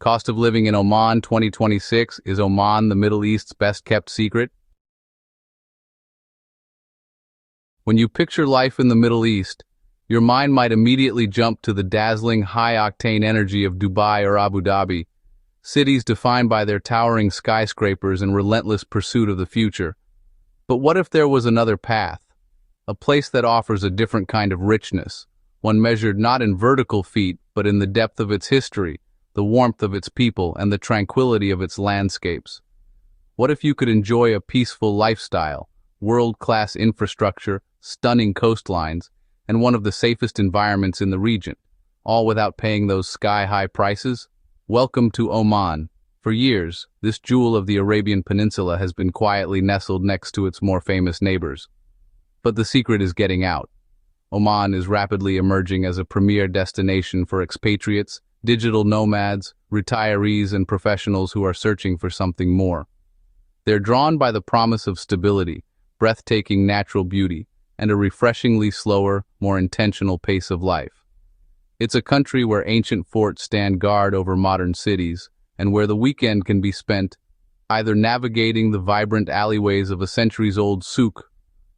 Cost of living in Oman 2026. Is Oman the Middle East's best-kept secret? When you picture life in the Middle East, your mind might immediately jump to the dazzling, high-octane energy of Dubai or Abu Dhabi, cities defined by their towering skyscrapers and relentless pursuit of the future. But what if there was another path? A place that offers a different kind of richness, one measured not in vertical feet, but in the depth of its history, the warmth of its people, and the tranquility of its landscapes. What if you could enjoy a peaceful lifestyle, world-class infrastructure, stunning coastlines, and one of the safest environments in the region, all without paying those sky-high prices? Welcome to Oman. For years, this jewel of the Arabian Peninsula has been quietly nestled next to its more famous neighbors. But the secret is getting out. Oman is rapidly emerging as a premier destination for expatriates, digital nomads, retirees, and professionals who are searching for something more. They're drawn by the promise of stability, breathtaking natural beauty, and a refreshingly slower, more intentional pace of life. It's a country where ancient forts stand guard over modern cities, and where the weekend can be spent either navigating the vibrant alleyways of a centuries-old souk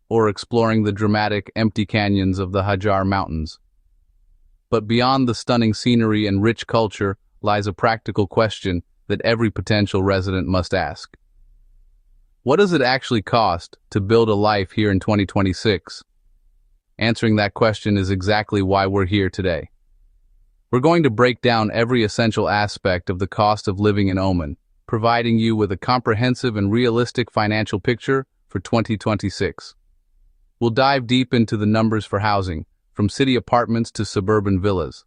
or exploring the dramatic, empty canyons of the Hajar Mountains. But beyond the stunning scenery and rich culture lies a practical question that every potential resident must ask. What does it actually cost to build a life here in 2026? Answering that question is exactly why we're here today. We're going to break down every essential aspect of the cost of living in Oman, providing you with a comprehensive and realistic financial picture for 2026. We'll dive deep into the numbers for housing, from city apartments to suburban villas.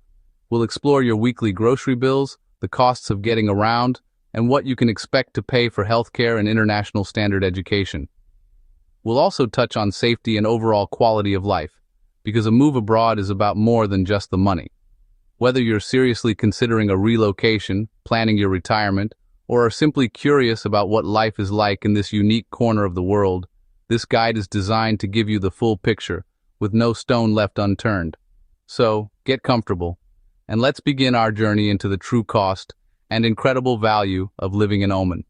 We'll explore your weekly grocery bills, the costs of getting around, and what you can expect to pay for healthcare and international standard education. We'll also touch on safety and overall quality of life, because a move abroad is about more than just the money. Whether you're seriously considering a relocation, planning your retirement, or are simply curious about what life is like in this unique corner of the world, this guide is designed to give you the full picture, with no stone left unturned. So, get comfortable, and let's begin our journey into the true cost and incredible value of living in Oman.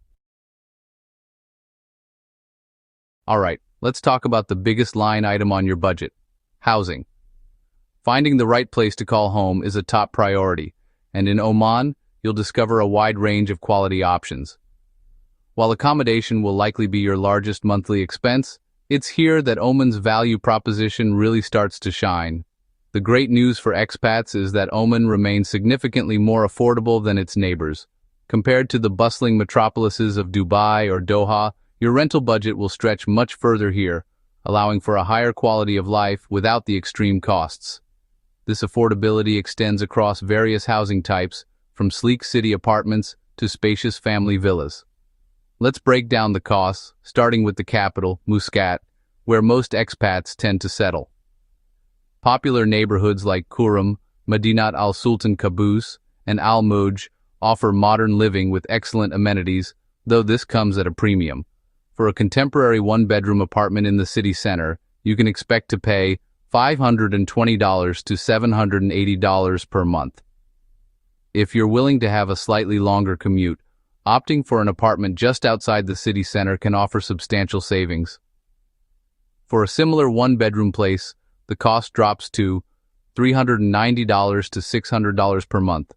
Alright, let's talk about the biggest line item on your budget: housing. Finding the right place to call home is a top priority, and in Oman, you'll discover a wide range of quality options. While accommodation will likely be your largest monthly expense, it's here that Oman's value proposition really starts to shine. The great news for expats is that Oman remains significantly more affordable than its neighbors. Compared to the bustling metropolises of Dubai or Doha, your rental budget will stretch much further here, allowing for a higher quality of life without the extreme costs. This affordability extends across various housing types, from sleek city apartments to spacious family villas. Let's break down the costs, starting with the capital, Muscat, where most expats tend to settle. Popular neighborhoods like Kurum, Madinat al-Sultan Qaboos, and Al-Mouj offer modern living with excellent amenities, though this comes at a premium. For a contemporary one-bedroom apartment in the city center, you can expect to pay $520 to $780 per month. If you're willing to have a slightly longer commute, opting for an apartment just outside the city center can offer substantial savings. For a similar one-bedroom place, the cost drops to $390 to $600 per month.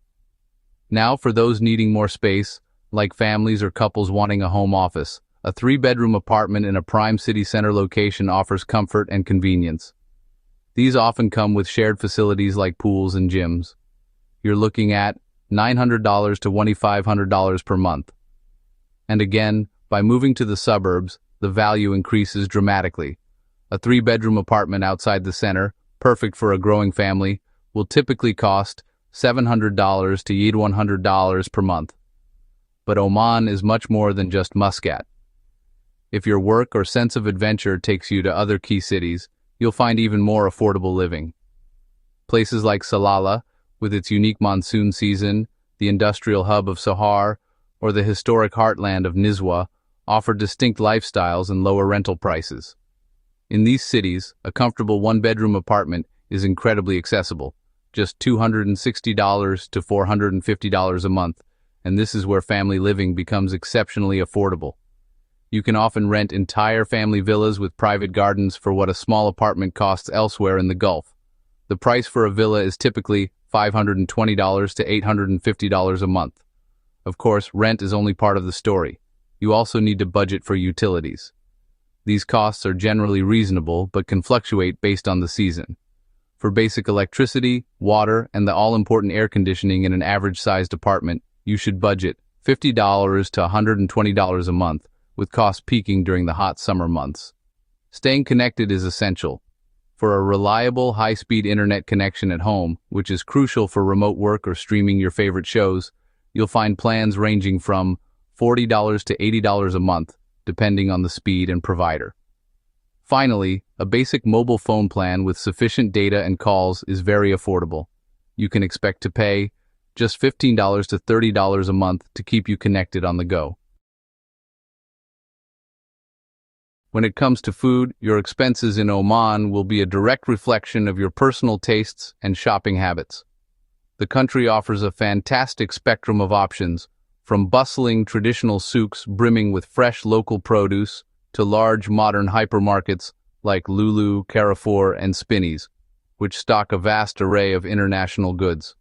Now, for those needing more space, like families or couples wanting a home office, a 3-bedroom apartment in a prime city center location offers comfort and convenience. These often come with shared facilities like pools and gyms. You're looking at $900 to $2,500 per month. And again, by moving to the suburbs, the value increases dramatically. A 3-bedroom apartment outside the center, perfect for a growing family, will typically cost $700 to $1,100 per month. But Oman is much more than just Muscat. If your work or sense of adventure takes you to other key cities, you'll find even more affordable living. Places like Salalah, with its unique monsoon season, the industrial hub of Sahar, or the historic heartland of Nizwa, offer distinct lifestyles and lower rental prices. In these cities, a comfortable one-bedroom apartment is incredibly accessible, just $260 to $450 a month, and this is where family living becomes exceptionally affordable. You can often rent entire family villas with private gardens for what a small apartment costs elsewhere in the Gulf. The price for a villa is typically $520 to $850 a month. Of course, rent is only part of the story. You also need to budget for utilities. These costs are generally reasonable but can fluctuate based on the season. For basic electricity, water, and the all-important air conditioning in an average-sized apartment, you should budget $50 to $120 a month, with costs peaking during the hot summer months. Staying connected is essential. For a reliable, high-speed internet connection at home, which is crucial for remote work or streaming your favorite shows, you'll find plans ranging from $40 to $80 a month, depending on the speed and provider. Finally, a basic mobile phone plan with sufficient data and calls is very affordable. You can expect to pay just $15 to $30 a month to keep you connected on the go. When it comes to food, your expenses in Oman will be a direct reflection of your personal tastes and shopping habits. The country offers a fantastic spectrum of options, from bustling traditional souks brimming with fresh local produce to large modern hypermarkets like Lulu, Carrefour, and Spinneys, which stock a vast array of international goods.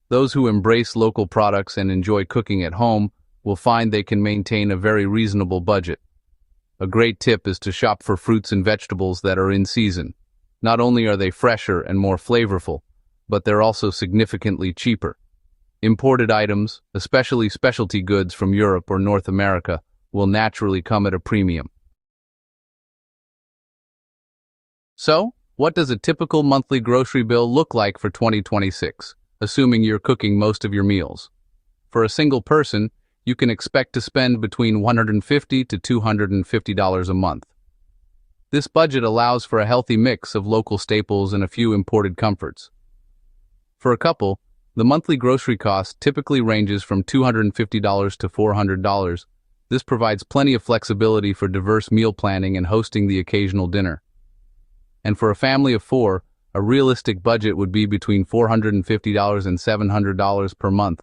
Those who embrace local products and enjoy cooking at home will find they can maintain a very reasonable budget. A great tip is to shop for fruits and vegetables that are in season. Not only are they fresher and more flavorful, but they're also significantly cheaper. Imported items, especially specialty goods from Europe or North America, will naturally come at a premium. So, what does a typical monthly grocery bill look like for 2026, assuming you're cooking most of your meals? For a single person, you can expect to spend between $150 to $250 a month. This budget allows for a healthy mix of local staples and a few imported comforts. For a couple, the monthly grocery cost typically ranges from $250 to $400. This provides plenty of flexibility for diverse meal planning and hosting the occasional dinner. And for a family of four, a realistic budget would be between $450 and $700 per month.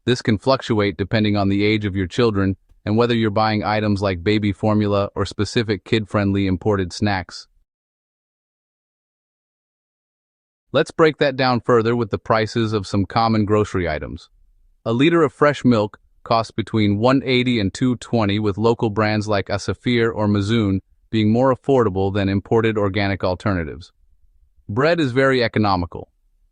This can fluctuate depending on the age of your children and whether you're buying items like baby formula or specific kid-friendly imported snacks. Let's break that down further with the prices of some common grocery items. A liter of fresh milk costs between $180 and $220, with local brands like Asafir or Mazoon being more affordable than imported organic alternatives. Bread is very economical.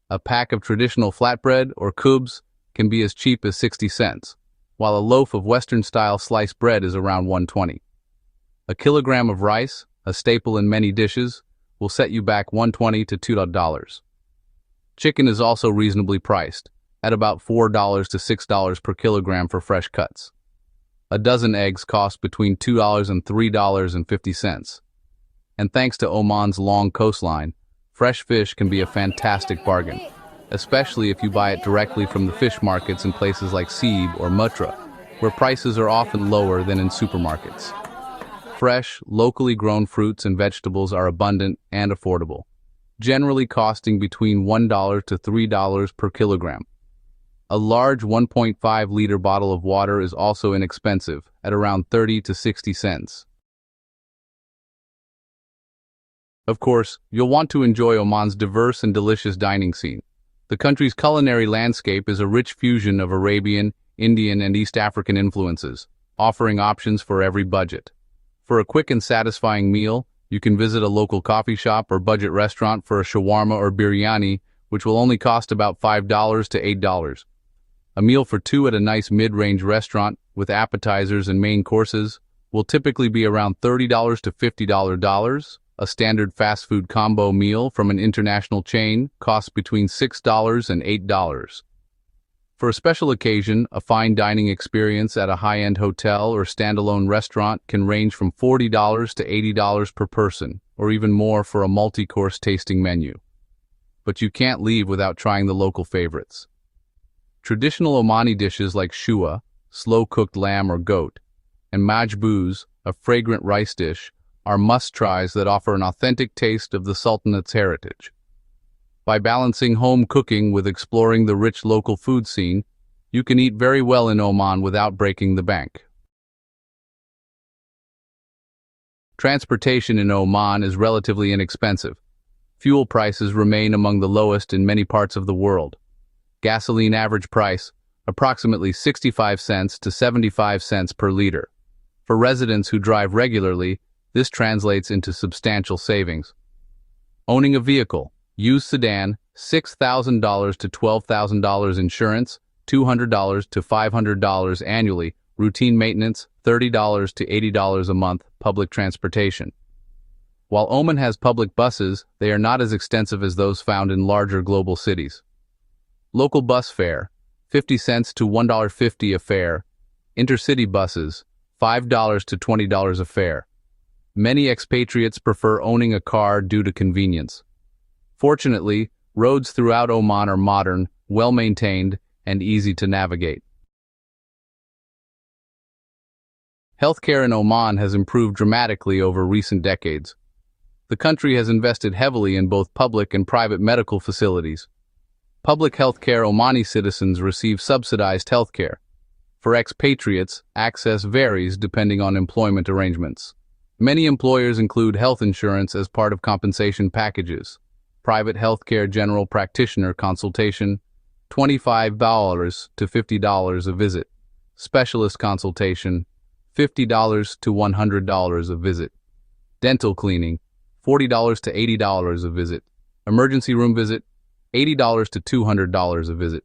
A pack of traditional flatbread or kubs can be as cheap as 60 cents, while a loaf of Western-style sliced bread is around $120. A kilogram of rice, a staple in many dishes, will set you back $120 to $2. Chicken is also reasonably priced, at about $4 to $6 per kilogram for fresh cuts. A dozen eggs cost between $2 and $3.50. And thanks to Oman's long coastline, fresh fish can be a fantastic bargain, especially if you buy it directly from the fish markets in places like Sib or Mutra, where prices are often lower than in supermarkets. Fresh, locally grown fruits and vegetables are abundant and affordable, generally costing between $1 to $3 per kilogram. A large 1.5-liter bottle of water is also inexpensive, at around 30 to 60 cents. Of course, you'll want to enjoy Oman's diverse and delicious dining scene. The country's culinary landscape is a rich fusion of Arabian, Indian, and East African influences, offering options for every budget. For a quick and satisfying meal, you can visit a local coffee shop or budget restaurant for a shawarma or biryani, which will only cost about $5 to $8. A meal for two at a nice mid-range restaurant, with appetizers and main courses, will typically be around $30 to $50. A standard fast food combo meal from an international chain costs between $6 and $8. For a special occasion, a fine dining experience at a high-end hotel or standalone restaurant can range from $40 to $80 per person, or even more for a multi-course tasting menu. But you can't leave without trying the local favorites. Traditional Omani dishes like shua, slow-cooked lamb or goat, and majbouz, a fragrant rice dish, are must-tries that offer an authentic taste of the Sultanate's heritage. By balancing home cooking with exploring the rich local food scene, You can eat very well in Oman without breaking the bank. Transportation in Oman is relatively inexpensive. Fuel prices remain among the lowest in many parts of the world. Gasoline average price, approximately 65 cents to 75 cents per liter. For residents who drive regularly, this translates into substantial savings. Owning a vehicle, used sedan, $6,000 to $12,000 insurance, $200 to $500 annually, routine maintenance, $30 to $80 a month, public transportation. While Oman has public buses, they are not as extensive as those found in larger global cities. Local bus fare, 50 cents to $1.50 a fare. Intercity buses, $5 to $20 a fare. Many expatriates prefer owning a car due to convenience. Fortunately, roads throughout Oman are modern, well-maintained, and easy to navigate. Healthcare in Oman has improved dramatically over recent decades. The country has invested heavily in both public and private medical facilities. Public healthcare Omani citizens receive subsidized healthcare. For expatriates, access varies depending on employment arrangements. Many employers include health insurance as part of compensation packages. Private healthcare general practitioner consultation, $25 to $50 a visit. Specialist consultation, $50 to $100 a visit. Dental cleaning, $40 to $80 a visit. Emergency room visit, $80 to $200 a visit.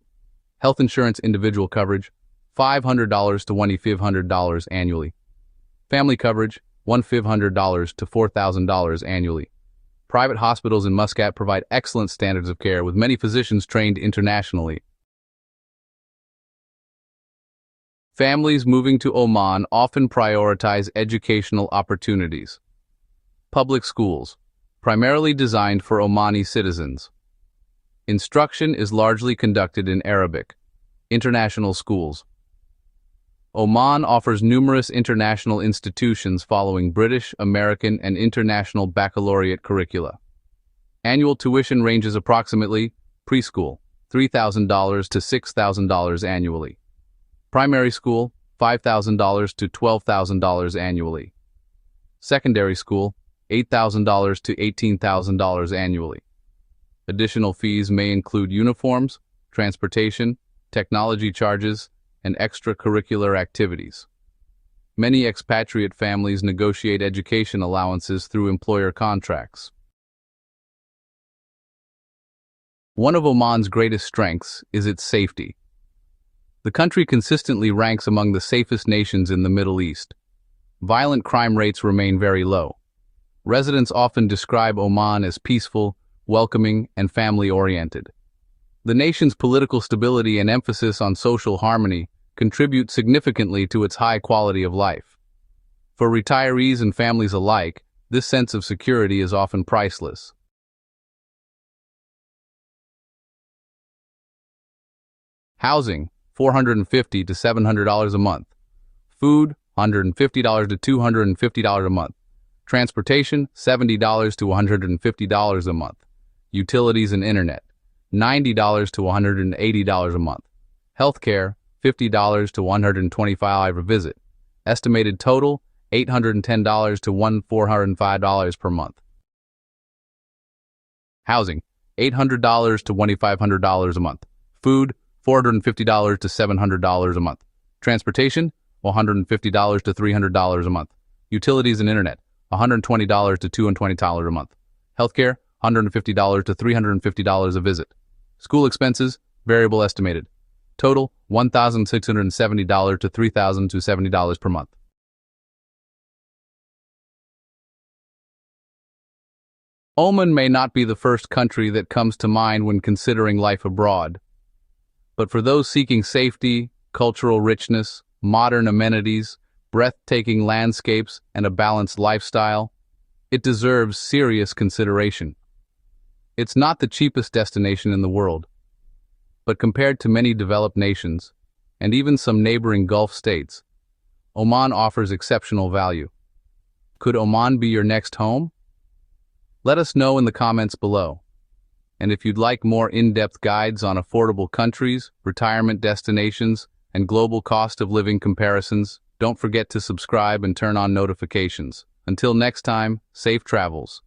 Health insurance individual coverage, $500 to $1,500 annually. Family coverage, $1,500 to $4,000 annually. Private hospitals in Muscat provide excellent standards of care with many physicians trained internationally. Families moving to Oman often prioritize educational opportunities. Public schools, primarily designed for Omani citizens. Instruction is largely conducted in Arabic. International schools. Oman offers numerous international institutions following British, American, and international baccalaureate curricula. Annual tuition ranges approximately preschool, $3,000 to $6,000 annually. Primary school, $5,000 to $12,000 annually. Secondary school, $8,000 to $18,000 annually. Additional fees may include uniforms, transportation, technology charges, and extracurricular activities. Many expatriate families negotiate education allowances through employer contracts. One of Oman's greatest strengths is its safety. The country consistently ranks among the safest nations in the Middle East. Violent crime rates remain very low. Residents often describe Oman as peaceful, welcoming, and family-oriented. The nation's political stability and emphasis on social harmony contribute significantly to its high quality of life. For retirees and families alike, this sense of security is often priceless. Housing, $450 to $700 a month. Food, $150 to $250 a month. Transportation, $70 to $150 a month. Utilities and internet, $90 to $180 a month. Healthcare, $50 to $125 a visit. Estimated total, $810 to $1,405 per month. Housing, $800 to $2,500 a month. Food, $450 to $700 a month. Transportation, $150 to $300 a month. Utilities and internet, $120 to $220 a month. Healthcare, $150 to $350 a visit. School expenses, variable estimated. Total, $1,670 to $3,270 per month. Oman may not be the first country that comes to mind when considering life abroad. But for those seeking safety, cultural richness, modern amenities, breathtaking landscapes, and a balanced lifestyle, it deserves serious consideration. It's not the cheapest destination in the world, but compared to many developed nations, and even some neighboring Gulf states, Oman offers exceptional value. Could Oman be your next home? Let us know in the comments below. And if you'd like more in-depth guides on affordable countries, retirement destinations, and global cost of living comparisons, don't forget to subscribe and turn on notifications. Until next time, safe travels.